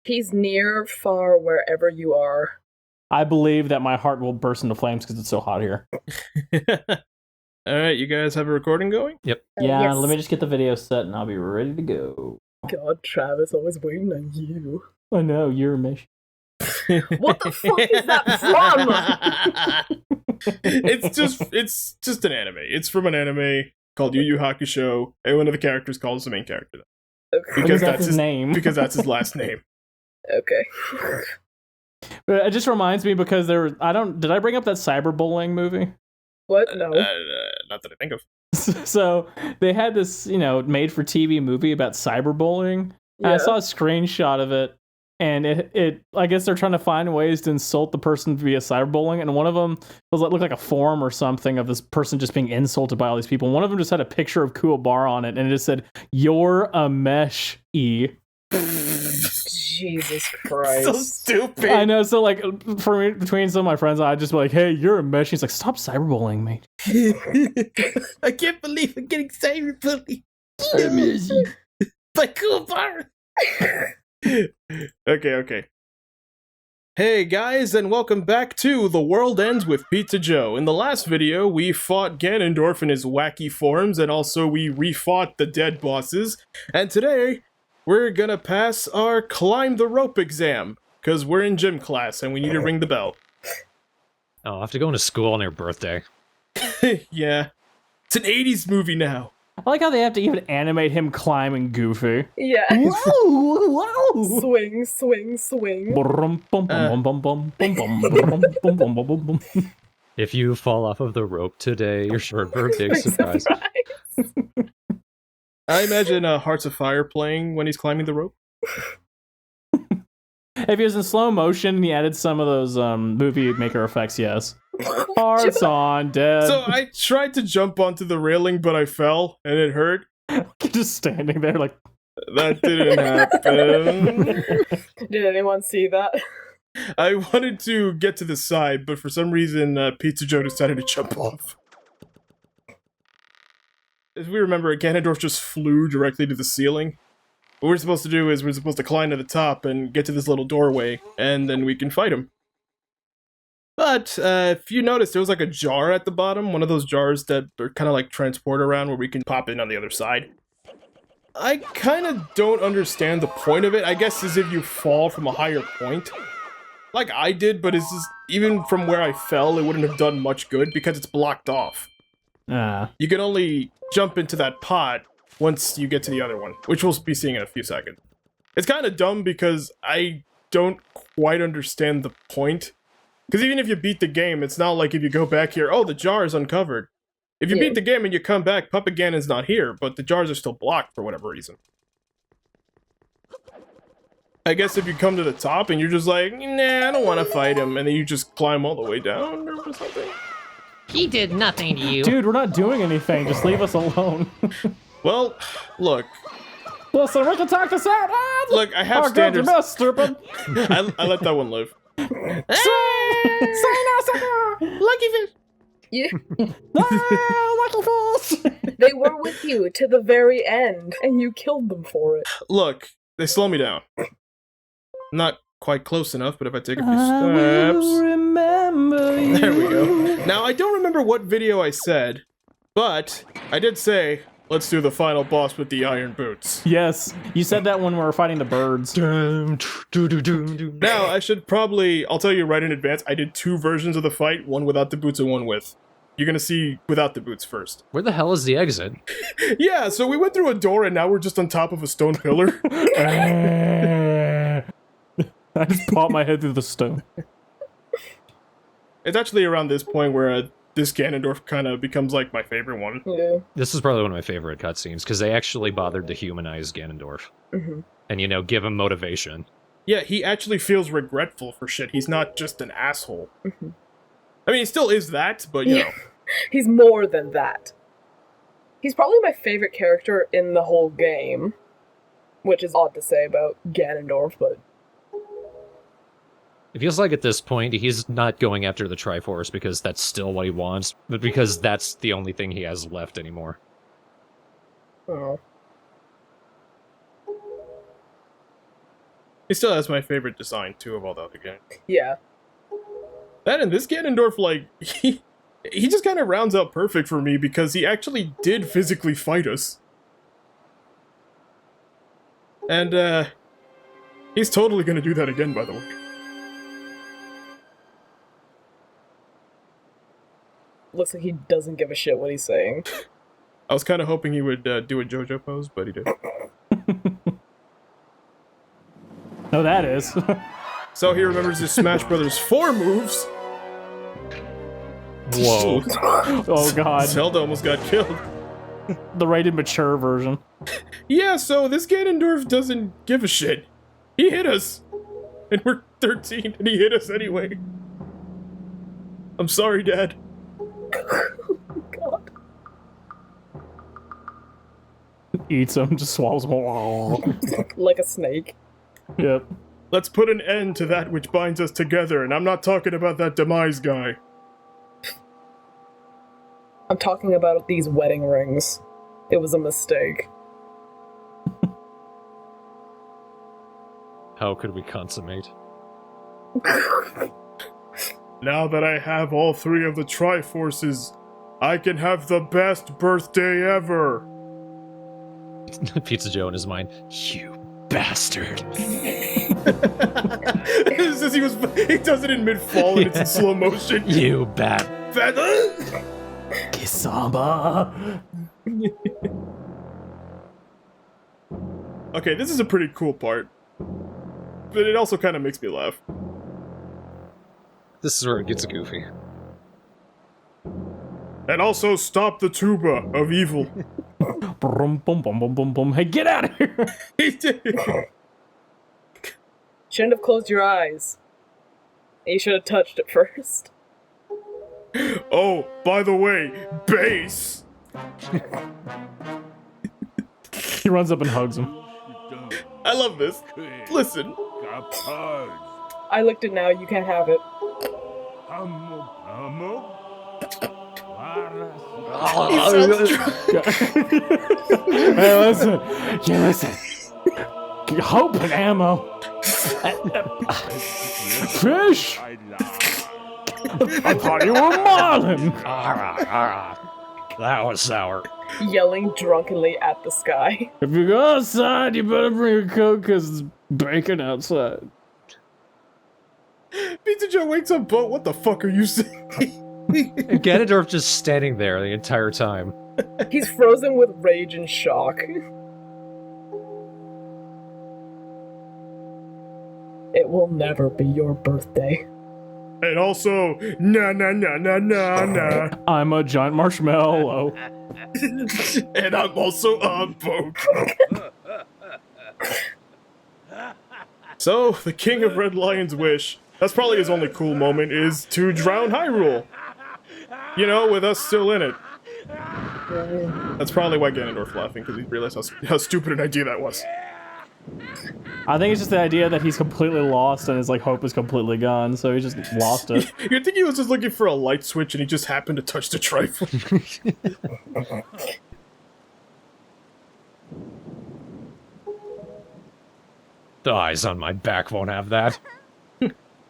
He's near, far, wherever you are. I believe that my heart will burst into flames because it's so hot here. Alright, you guys have a recording going? Yep. Yeah, yes. let me just get the video set and I'll be ready to go. God, Travis, always waiting on you. I know, you're a mission. What the fuck is that from? It's just an anime. It's from an anime called Yu Yu Hakusho, and one of the characters calls the main character that. Okay. Because that's his name. Because that's his last name. Okay. But it just reminds me because did I bring up that cyberbullying movie? What? No. Not that I think of. So they had this, made for TV movie about cyberbullying. Yeah. I saw a screenshot of it, and it I guess they're trying to find ways to insult the person via cyberbullying, and one of them looked like a forum or something of this person just being insulted by all these people. One of them just had a picture of Kuwabara on it, and it just said, "You're a mesh, E." Jesus Christ. So stupid. I know, so for me, between some of my friends, I'd just be like, "Hey, you're a mesh." He's like, "Stop cyberbullying me." I can't believe I'm getting cyberbullied. By Kuwabara. Okay. Hey guys, and welcome back to The World Ends with Pizza Joe. In the last video, we fought Ganondorf in his wacky forms, and also we refought the dead bosses. And today, we're gonna pass our climb the rope exam, because we're in gym class and we need to ring the bell. Oh, I have to go into school on your birthday. Yeah. It's an 80s movie now. I like how they have to even animate him climbing Goofy. Yeah. Whoa! Swing, swing, swing. If you fall off of the rope today, you're sure for a big surprise. I imagine Hearts of Fire playing when he's climbing the rope. If he was in slow motion and he added some of those movie maker effects, yes. Hearts on dead. So I tried to jump onto the railing, but I fell, and it hurt. Just standing there like... That didn't happen. Did anyone see that? I wanted to get to the side, but for some reason, Pizza Joe decided to jump off. As we remember, Ganondorf just flew directly to the ceiling. What we're supposed to do is we're supposed to climb to the top and get to this little doorway, and then we can fight him. But, if you notice, there was like a jar at the bottom, one of those jars that are kind of like transport around where we can pop in on the other side. I kind of don't understand the point of it. I guess is if you fall from a higher point. Like I did, but it's just, even from where I fell, it wouldn't have done much good because it's blocked off. You can only jump into that pot once you get to the other one, which we'll be seeing in a few seconds. It's kind of dumb because I don't quite understand the point. Because even if you beat the game, it's not like if you go back here, oh, the jar is uncovered. If you beat the game and you come back, Puppet Ganon's not here, but the jars are still blocked for whatever reason. I guess if you come to the top and you're just like, nah, I don't want to fight him, and then you just climb all the way down or something. He did nothing to you. Dude, we're not doing anything. Just leave us alone. Well, look. Listen, we can talk this out. Look, I have standards. Mess, stupid. I let that one live. Say no, sucker! Lucky fish! Yeah. Lucky fish! They were with you to the very end, and you killed them for it. Look, they slow me down. Not quite close enough, but if I take a few steps... Remember you. There we go. Now, I don't remember what video I said, but I did say, let's do the final boss with the iron boots. Yes, you said that when we were fighting the birds. Now, I should probably... I'll tell you right in advance, I did 2 versions of the fight, one without the boots and one with. You're gonna see without the boots first. Where the hell is the exit? Yeah, so we went through a door and now we're just on top of a stone pillar. I just popped my head through the stone. It's actually around this point where this Ganondorf kind of becomes like my favorite one. Yeah. This is probably one of my favorite cutscenes, because they actually bothered to humanize Ganondorf. And, give him motivation. Yeah, he actually feels regretful for shit. He's not just an asshole. I mean, he still is that, but, you know. He's more than that. He's probably my favorite character in the whole game. Which is odd to say about Ganondorf, but... It feels like at this point, he's not going after the Triforce because that's still what he wants, but because that's the only thing he has left anymore. Oh. He still has my favorite design, too, of all the other games. Yeah. That and this Ganondorf, like, he just kind of rounds out perfect for me because he actually did physically fight us. And, he's totally gonna do that again, by the way. Looks like he doesn't give a shit what he's saying. I was kind of hoping he would do a JoJo pose, but he didn't. No, that is. So he remembers his Smash Brothers 4 moves. Whoa. Oh god. Zelda almost got killed. The rated mature version. Yeah, so this Ganondorf doesn't give a shit. He hit us. And we're 13, and he hit us anyway. I'm sorry, Dad. God. Eats them, just swallows them. Like a snake. Yep. Let's put an end to that which binds us together, and I'm not talking about that demise guy. I'm talking about these wedding rings. It was a mistake. How could we consummate? Now that I have all 3 of the Triforces, I can have the best birthday ever. Pizza Joe in his mind. You bastard. Since he does it in mid-fall and it's in slow motion. You bad. Kisamba. Okay, this is a pretty cool part. But it also kind of makes me laugh. This is where it gets goofy. And also stop the tuba of evil. Brum, bum, bum, bum, bum, bum. Hey, get out of here! He did. Shouldn't have closed your eyes. You should have touched it first. Oh, by the way, bass. He runs up and hugs him. I love this. Listen. I licked it now, you can't have it. He sounds drunk. Hey, listen. Yeah, listen. Hope and ammo. Fish. I thought you were Marlin. That was sour. Yelling drunkenly at the sky. If you go outside, you better bring a coat because it's bacon outside. Pizza Joe wakes up, but what the fuck are you saying? And Ganondorf just standing there the entire time. He's frozen with rage and shock. It will never be your birthday. And also, na na na na na na. I'm a giant marshmallow. And I'm also a boat. So, the King of Red Lion's wish, that's probably his only cool moment, is to drown Hyrule. You know, with us still in it. That's probably why Ganondorf's laughing, because he realized how stupid an idea that was. I think it's just the idea that he's completely lost and his like hope is completely gone, so he just lost it. You think he was just looking for a light switch and he just happened to touch the trifle? The eyes on my back won't have that.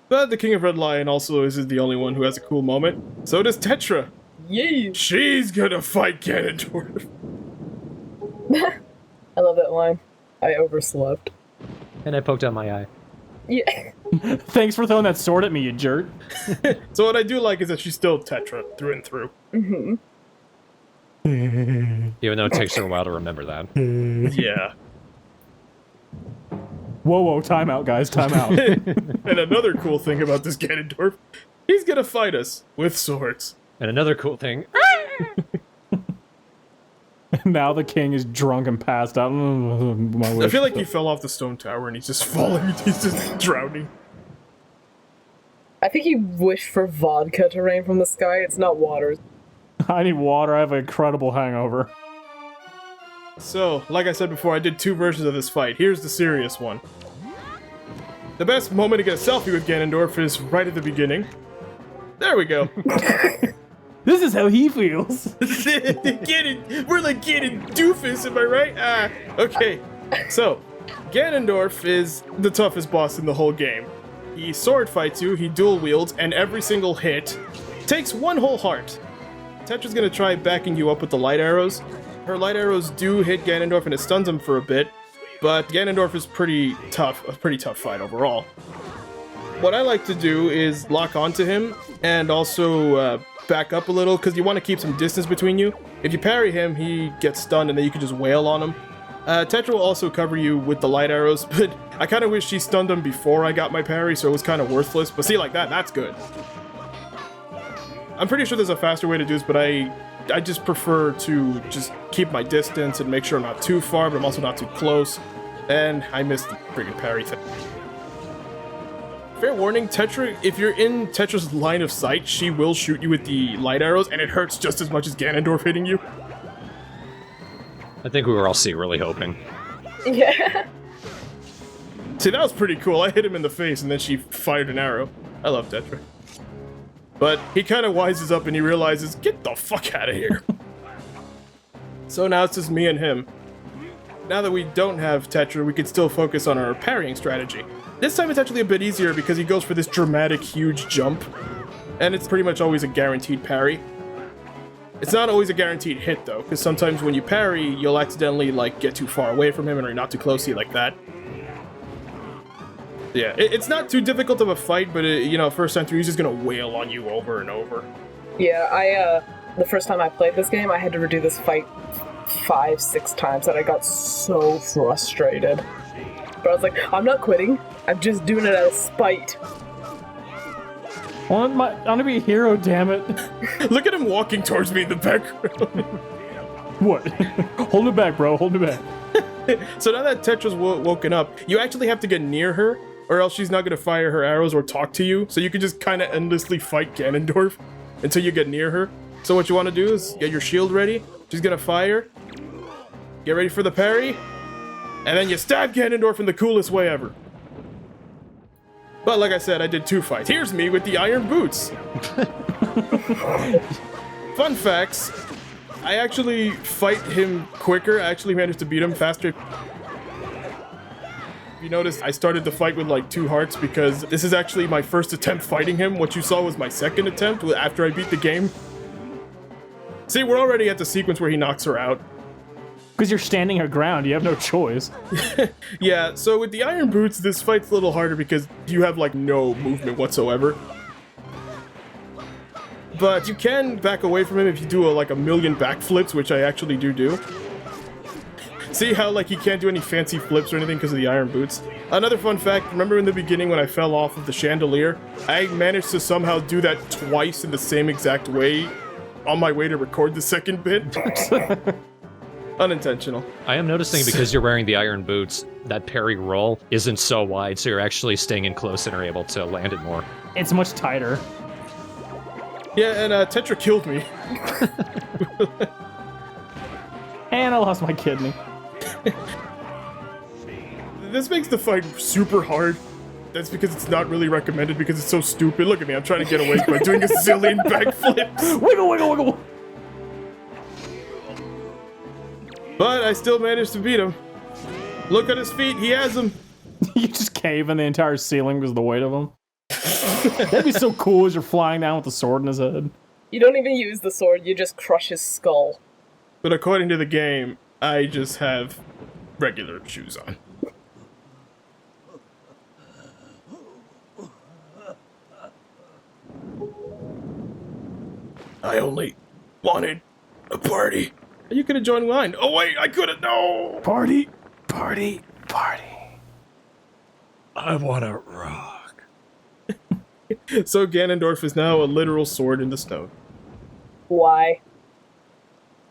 But the King of Red Lion also isn't the only one who has a cool moment. So does Tetra. Yay! She's gonna fight Ganondorf. I love that line. I overslept. And I poked out my eye. Yeah. Thanks for throwing that sword at me, you jerk. So what I do like is that she's still Tetra through and through. Mm-hmm. Even though it takes her a while to remember that. Yeah. Whoa, whoa, time out, guys, time out. And another cool thing about this Ganondorf, he's gonna fight us with swords. And another cool thing. Now the king is drunk and passed out. I feel like he fell off the stone tower and he's just falling, he's just drowning. I think he wished for vodka to rain from the sky. It's not water. I need water, I have an incredible hangover. So, like I said before, I did 2 versions of this fight. Here's the serious one. The best moment to get a selfie with Ganondorf is right at the beginning. There we go. This is how he feels. We're like getting doofus, am I right? Okay. So, Ganondorf is the toughest boss in the whole game. He sword fights you, he dual wields, and every single hit takes one whole heart. Tetra's gonna try backing you up with the light arrows. Her light arrows do hit Ganondorf and it stuns him for a bit, but Ganondorf is pretty tough, a pretty tough fight overall. What I like to do is lock onto him and also back up a little because you want to keep some distance between you. If you parry him, he gets stunned and then you can just wail on him. Tetra will also cover you with the light arrows, but I kind of wish she stunned him before I got my parry, so it was kind of worthless. But see, like that, that's good. I'm pretty sure there's a faster way to do this, but I just prefer to just keep my distance and make sure I'm not too far, but I'm also not too close. And I missed the freaking parry thing. Fair warning, Tetra, if you're in Tetra's line of sight, she will shoot you with the light arrows, and it hurts just as much as Ganondorf hitting you. I think we were all secretly hoping. Yeah. See, that was pretty cool. I hit him in the face, and then she fired an arrow. I love Tetra. But he kind of wises up and he realizes, get the fuck out of here. So now it's just me and him. Now that we don't have Tetra, we can still focus on our parrying strategy. This time it's actually a bit easier because he goes for this dramatic, huge jump. And it's pretty much always a guaranteed parry. It's not always a guaranteed hit, though, because sometimes when you parry, you'll accidentally, like, get too far away from him and are not too close to you like that. Yeah, it's not too difficult of a fight, but, you know, first time through, he's just gonna wail on you over and over. Yeah, the first time I played this game, I had to redo this fight 5-6 times, and I got so frustrated. But I was like, I'm not quitting. I'm just doing it out of spite. I want to be a hero, damn it. Look at him walking towards me in the background. What? Hold it back, bro. Hold it back. So now that Tetra's woken up, you actually have to get near her, or else she's not going to fire her arrows or talk to you. So you can just kind of endlessly fight Ganondorf until you get near her. So what you want to do is get your shield ready. She's going to fire. Get ready for the parry. And then you stab Ganondorf in the coolest way ever. But like I said, I did 2 fights. Here's me with the iron boots. Fun facts. I actually fight him quicker. I actually managed to beat him faster. You notice I started the fight with like 2 hearts because this is actually my first attempt fighting him. What you saw was my second attempt after I beat the game. See, we're already at the sequence where he knocks her out. Because you're standing her ground, you have no choice. Yeah, so with the iron boots, this fight's a little harder because you have like no movement whatsoever. But you can back away from him if you do like a million backflips, which I actually do. See how like he can't do any fancy flips or anything because of the iron boots? Another fun fact, remember in the beginning when I fell off of the chandelier? I managed to somehow do that twice in the same exact way on my way to record the second bit. Unintentional. I am noticing because you're wearing the iron boots, that parry roll isn't so wide, so you're actually staying in close and are able to land it more. It's much tighter. Yeah, and Tetra killed me. And I lost my kidney. This makes the fight super hard. That's because it's not really recommended because it's so stupid. Look at me, I'm trying to get away by doing a zillion backflips. Wiggle, wiggle, wiggle. But I still managed to beat him. Look at his feet, he has them. You just cave in the entire ceiling because of the weight of him. That'd be so cool as you're flying down with the sword in his head. You don't even use the sword, you just crush his skull. But according to the game, I just have regular shoes on. I only wanted a party. You could have joined mine. Oh wait, I couldn't. No. Party, party, party. I want to rock. So Ganondorf is now a literal sword in the stone. Why?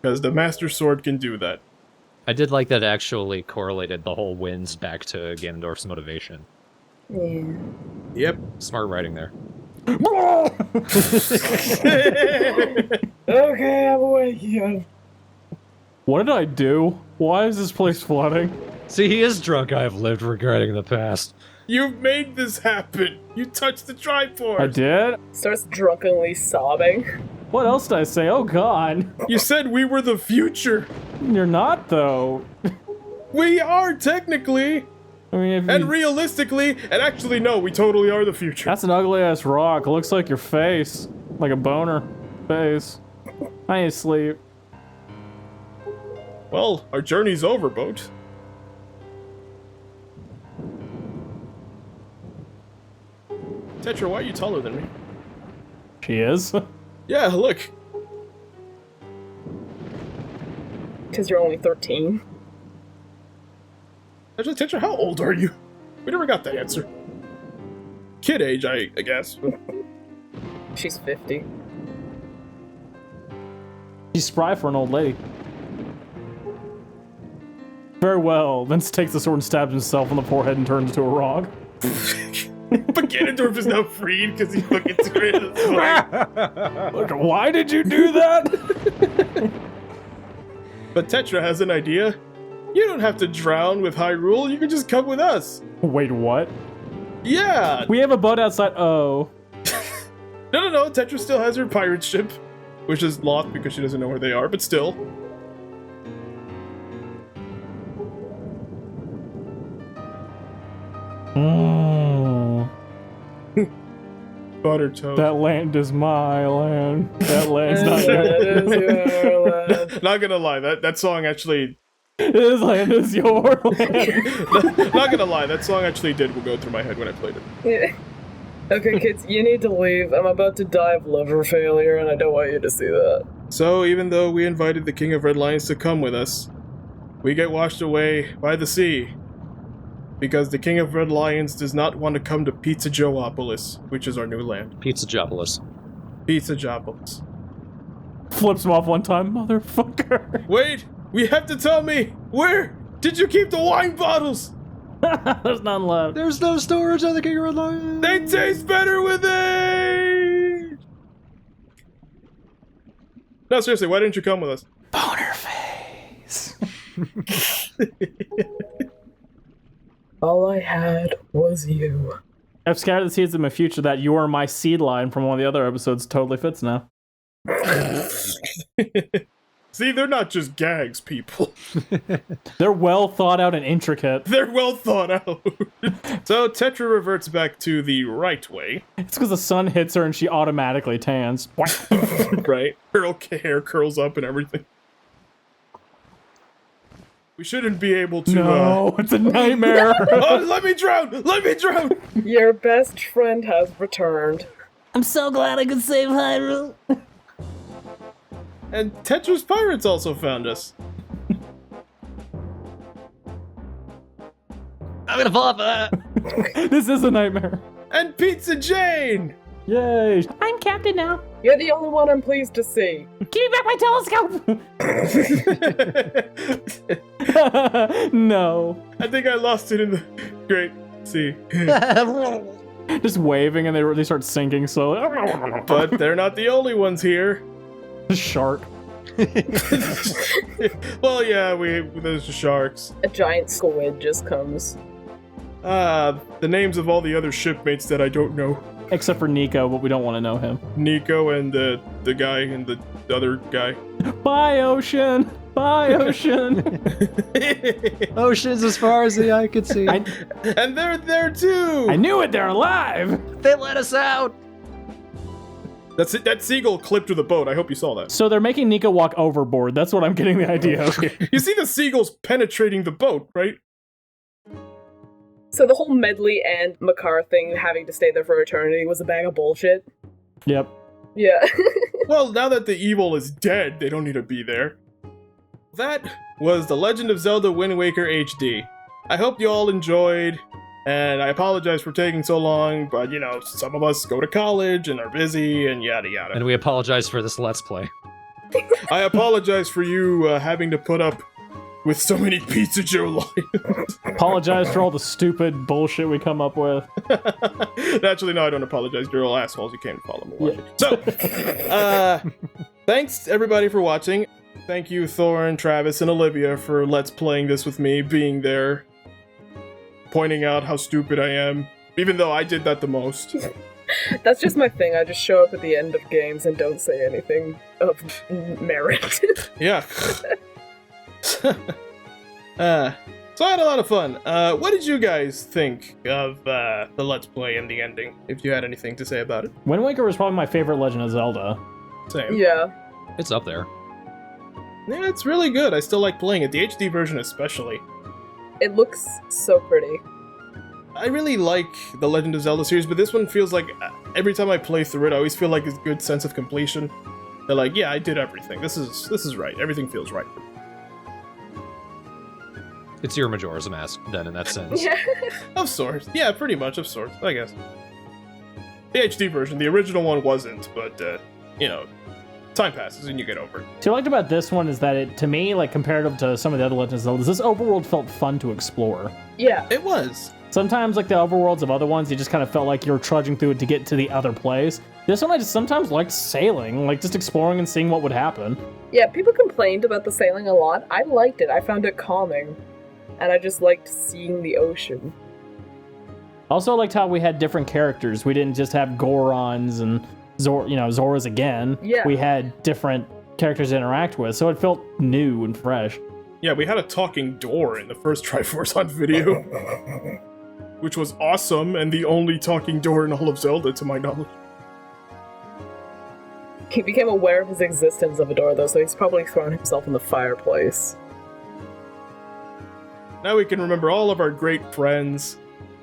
Because the Master Sword can do that. I did like that it actually correlated the whole wins back to Ganondorf's motivation. Yeah. Yep. Smart writing there. Okay, I'm awake again. What did I do? Why is this place flooding? See, he is drunk. I have lived regretting the past. You've made this happen. You touched the Triforce. I did? Starts drunkenly sobbing. What else did I say? Oh god. You said we were the future. You're not, though. We are technically, I mean, if and you- realistically, and actually no, we totally are the future. that's an ugly ass rock. It looks like your face, like a boner face. I need to sleep. Well, our journey's over, boat. Tetra, why are you taller than me? She is. Yeah, look. Because you're only 13. Actually, Tetra, how old are you? We never got that answer. Kid age, I guess. She's 50. She's spry for an old lady. Very well. Vince takes the sword and stabs himself on the forehead and turns into a rock. But Ganondorf is now freed because he fucking screwed his sword. Look, why did you do that? But Tetra has an idea. You don't have to drown with Hyrule, you can just come with us. Wait, what? Yeah! We have a boat outside. Oh. No, Tetra still has her pirate ship, which is locked because she doesn't know where they are, but still. Mm. Butter toast. That land is my land. That land's not That yours. is your land. Not gonna lie, that song actually... This land is your land. Not gonna lie, that song actually did go through my head when I played it. Yeah. Okay, kids, you need to leave. I'm about to die of liver failure, and I don't want you to see that. So, even though we invited the King of Red Lions to come with us, we get washed away by the sea. Because the King of Red Lions does not want to come to Pizza Joeopolis, which is our new land. Pizza Jopolis. Pizza Joeopolis. Flips him off one time, motherfucker. Wait! We have to tell me! Where did you keep the wine bottles? There's none left. There's no storage on the King of Red Lions. They taste better with age! No, seriously, why didn't you come with us? Boner face. All I had was you. I've scattered the seeds in my future that you are my seed line from one of the other episodes totally fits now. See, they're not just gags, people. They're well thought out and intricate. They're well thought out. So Tetra reverts back to the right way, It's because the sun hits her and she automatically tans. right? Her hair curls up and everything. We shouldn't be able to, No, it's a nightmare. Oh, let me drown! Let me drown! Your best friend has returned. I'm so glad I could save Hyrule. And Tetra's Pirates also found us. I'm gonna fall off that. This is a nightmare. And Pizza Jane! Yay. I'm captain now. You're the only one I'm pleased to see. Give me back my telescope. No. I think I lost it in the Great Sea. Just waving and they start sinking slowly. But they're not the only ones here. Shark. Well, yeah, there's the sharks. A giant squid just comes. The names of all the other shipmates that I don't know. Except for Nico, but we don't want to know him. Nico and the guy and the other guy. Bye, Ocean. Bye, Ocean. Oceans as far as the eye could see. And they're there too! I knew it. They're alive. They let us out. That's it. That seagull clipped through the boat. I hope you saw that. So they're making Nico walk overboard. That's what I'm getting the idea of. You see the seagulls penetrating the boat, right? So the whole Medley and Makar thing having to stay there for eternity was a bag of bullshit. Yep. Yeah. Well, now that the evil is dead, they don't need to be there. That was The Legend of Zelda Wind Waker HD. I hope you all enjoyed, and I apologize for taking so long, but you know, some of us go to college and are busy and yada yada. And we apologize for this Let's Play. I apologize for you having to put up with so many Pizza Joe lines. Apologize for all the stupid bullshit we come up with. Actually, no, I don't apologize. You're all assholes. You can't follow me watching. So, thanks everybody for watching. Thank you, Thorin, Travis, and Olivia for Let's Playing this with me, being there, pointing out how stupid I am, even though I did that the most. That's just my thing. I just show up at the end of games and don't say anything of merit. Yeah. So I had a lot of fun. What did you guys think of the Let's Play and the ending, if you had anything to say about it? Wind Waker was probably my favorite Legend of Zelda. Same. Yeah. It's up there. Yeah, it's really good. I still like playing it. The HD version especially. It looks so pretty. I really like the Legend of Zelda series, but this one feels like every time I play through it, I always feel like it's a good sense of completion. They're like, yeah, I did everything. This is right. Everything feels right. It's your Majora's Mask, then, in that sense. Yeah. Of sorts. Yeah, pretty much, of sorts, I guess. The HD version, the original one wasn't, but, time passes and you get over it. What I liked about this one is that it, to me, like comparative to some of the other Legends of Zelda, this overworld felt fun to explore. Yeah. It was. Sometimes, like the overworlds of other ones, you just kind of felt like you were trudging through it to get to the other place. This one, I just sometimes liked sailing, like just exploring and seeing what would happen. Yeah, people complained about the sailing a lot. I liked it. I found it calming. And I just liked seeing the ocean. Also, I liked how we had different characters. We didn't just have Gorons and Zoras again. Yeah. We had different characters to interact with, so it felt new and fresh. Yeah, we had a talking door in the first Triforce on video, which was awesome, and the only talking door in all of Zelda, to my knowledge. He became aware of his existence of a door, though, so he's probably thrown himself in the fireplace. Now we can remember all of our great friends,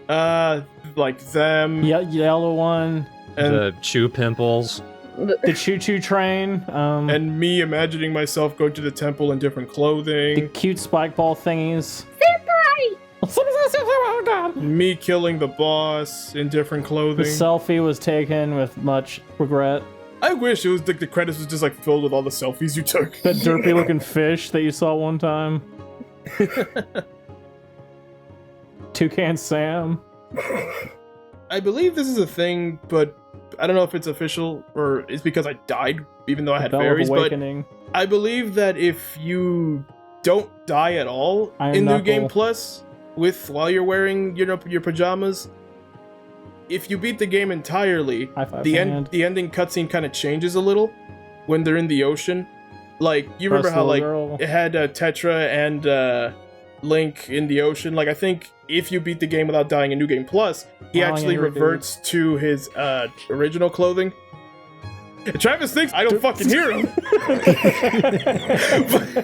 like them, Yeah, yellow one, and The Chew Pimples. the choo-choo train, and me imagining myself going to the temple in different clothing, the cute spike ball thingies. me killing the boss in different The clothing. selfie was taken with much regret. I wish it was like the credits was just like filled with all the selfies you took. That derpy looking fish that you saw one time. Toucan Sam. I believe this is a thing, but I don't know if it's official or it's because I died, even though I had Bell of fairies. But Awakening. I believe that if you don't die at all Iron in New Knuckle. Game Plus, while you're wearing your pajamas, if you beat the game entirely, High five the hand. the ending cutscene kind of changes a little when they're in the ocean. Like you Press remember how little like girl. it had Tetra and Link in the ocean. Like I think if you beat the game without dying in New Game Plus, he Dying actually in New Game. reverts to his original clothing. Travis thinks I don't fucking hear him,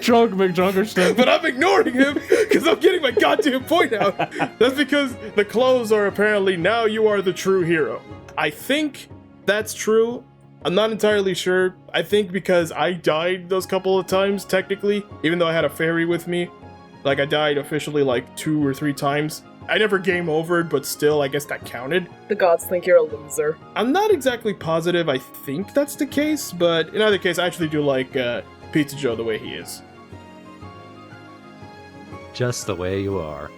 Drunk McDrunkerson. but I'm ignoring him because I'm getting my goddamn point out. That's because the clothes are apparently now you are the true hero. I think that's true. I'm not entirely sure. I think because I died those couple of times, technically, even though I had a fairy with me. Like, I died officially like 2 or 3 times. I never game overed, but still, I guess that counted. The gods think you're a loser. I'm not exactly positive I think that's the case, but in either case, I actually do like Pizza Joe the way he is. Just the way you are.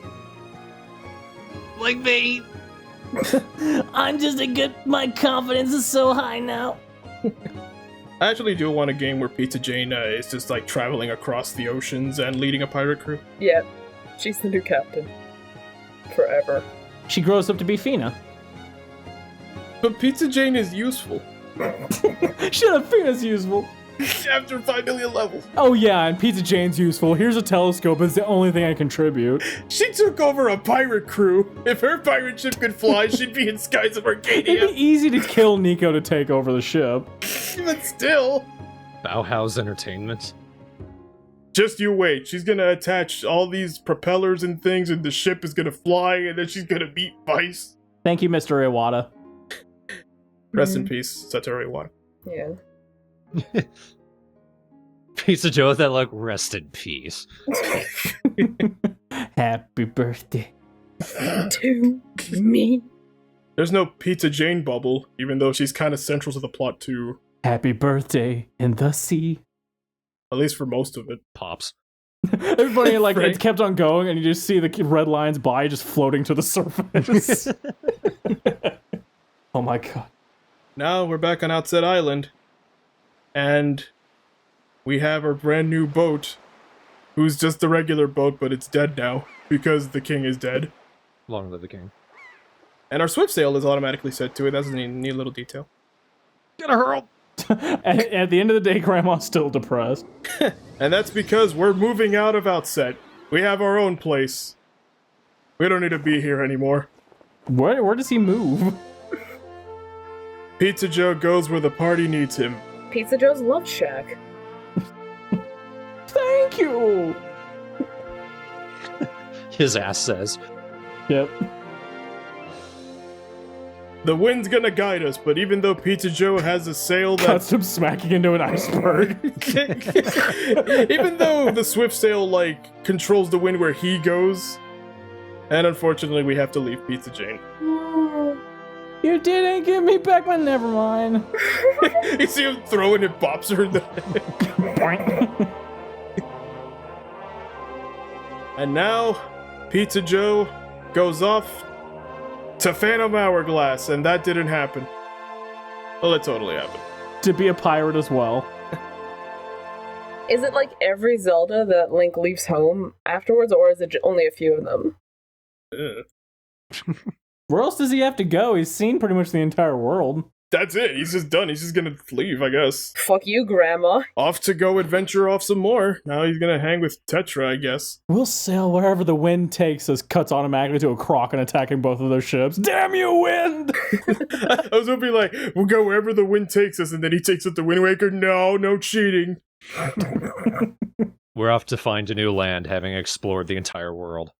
Like me. I'm just a good. My confidence is so high now. I actually do want a game where Pizza Jane is just like traveling across the oceans and leading a pirate crew. Yeah, she's the new captain. Forever. She grows up to be Fina. But Pizza Jane is useful Shut up, Fina's useful. after 5 million levels. Oh yeah, and Pizza Jane's useful. Here's a telescope. It's the only thing I contribute. She took over a pirate crew. If her pirate ship could fly, she'd be in skies of It'd Arcadia. be easy to kill Nico to take over the ship. But still. Bauhaus Entertainment. Just you wait. She's gonna attach all these propellers and things, and the ship is gonna fly, and then she's gonna meet Vice. Thank you, Mr. Iwata. Rest in peace, Satoru Iwata. Yeah. Pizza Joe with that look, rest in peace. Happy birthday. To me. There's no Pizza Jane bubble, even though she's kind of central to the plot too. Happy birthday in the sea. At least for most of it. Pops. Everybody, like, Right. it kept on going, and you just see the red lines by just floating to the surface. Oh my god. Now we're back on Outset Island, and we have our brand new boat, who's just a regular boat, but it's dead now, because the king is dead. Long live the king. And our swift sail is automatically set to it. That's a neat little detail. Get a hurl! At the end of the day, Grandma's still depressed. And that's because we're moving out of Outset. We have our own place. We don't need to be here anymore. Where does he move? Pizza Joe goes where the party needs him. Pizza Joe's Love Shack. Thank you. His ass says. Yep. The wind's gonna guide us, but even though Pizza Joe has a sail that... Cuts him smacking into an iceberg. even though the swift sail, like, controls the wind where he goes, and unfortunately we have to leave Pizza Jane. You didn't give me back my never mind. You see him throwing it, bops her in the head. And now, Pizza Joe goes off to Phantom Hourglass, and that didn't happen. Well, it totally happened. To be a pirate as well. Is it like every Zelda that Link leaves home afterwards, or is it only a few of them? Where else does he have to go? He's seen pretty much the entire world. That's it. He's just done. He's just gonna leave, I guess. Fuck you, Grandma. Off to go adventure off some more. Now he's gonna hang with Tetra, I guess. We'll sail wherever the wind takes us. Cuts automatically to a Croc and attacking both of those ships. Damn you, wind! I was hoping, like, we'll go wherever the wind takes us, and then he takes up the Wind Waker. No cheating. We're off to find a new land, having explored the entire world.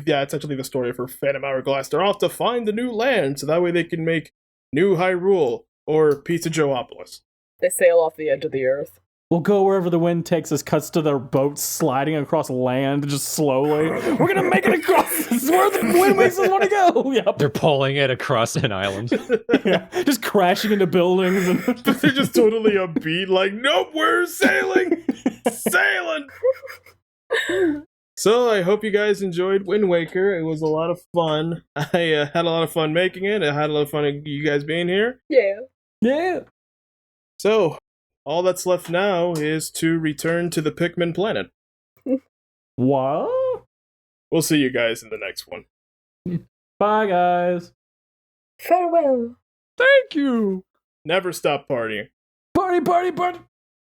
Yeah, it's actually the story for Phantom Hourglass. They're off to find the new land, so that way they can make New Hyrule or Pizza Joeopolis. They sail off the edge of the earth. We'll go wherever the wind takes us. Cuts to their boat sliding across land just slowly. We're gonna make it across. This is where the wind makes us want to go. Yep. They're pulling it across an island. Yeah. Just crashing into buildings. And They're just totally upbeat, like, nope, we're sailing! Sailing! So, I hope you guys enjoyed Wind Waker. It was a lot of fun. I had a lot of fun making it. I had a lot of fun you guys being here. Yeah. yeah. So, all that's left now is to return to the Pikmin planet. What? We'll see you guys in the next one. Bye, guys. Farewell. Thank you. Never stop partying. Party, party, party.